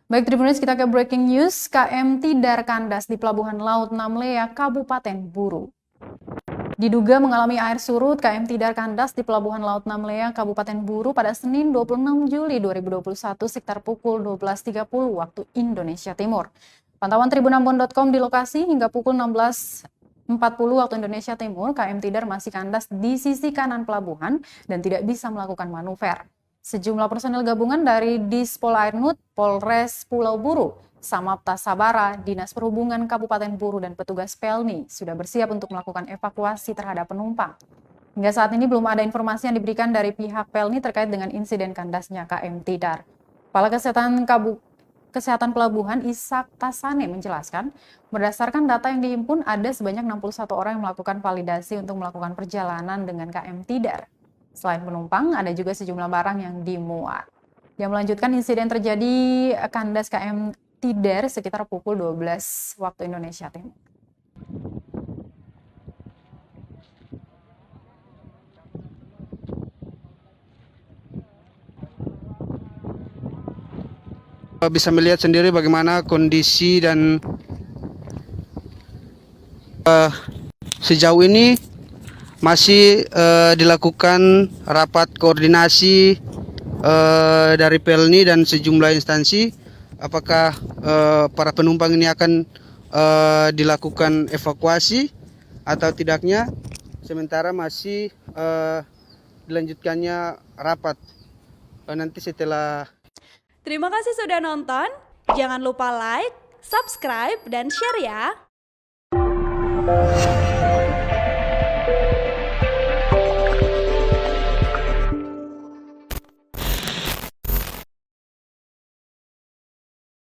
Baik Tribuners, kita ke breaking news. KM Tidar kandas di Pelabuhan Laut Namlea, Kabupaten Buru. Diduga mengalami air surut, KM Tidar kandas di Pelabuhan Laut Namlea, Kabupaten Buru pada Senin 26 Juli 2021 sekitar pukul 12.30 waktu Indonesia Timur. Pantauan tribunambon.com di lokasi hingga pukul 16.40 waktu Indonesia Timur, KM Tidar masih kandas di sisi kanan pelabuhan dan tidak bisa melakukan manuver. Sejumlah personel gabungan dari Dispol Airnut, Polres Pulau Buru, Samapta Sabara, Dinas Perhubungan Kabupaten Buru, dan petugas Pelni sudah bersiap untuk melakukan evakuasi terhadap penumpang. Hingga saat ini belum ada informasi yang diberikan dari pihak Pelni terkait dengan insiden kandasnya KM Tidar. Kepala Kesehatan Pelabuhan Ishak Tasane menjelaskan, berdasarkan data yang dihimpun ada sebanyak 61 orang yang melakukan validasi untuk melakukan perjalanan dengan KM Tidar. Selain penumpang, ada juga sejumlah barang yang dimuat. Dia melanjutkan insiden terjadi kandas KM Tidar sekitar pukul 12 waktu Indonesia Timur. Bisa melihat sendiri bagaimana kondisi dan sejauh ini masih dilakukan rapat koordinasi dari Pelni dan sejumlah instansi. Apakah para penumpang ini akan dilakukan evakuasi atau tidaknya? Sementara masih dilanjutkannya rapat nanti setelah. Terima kasih sudah nonton. Jangan lupa like, subscribe, dan share ya.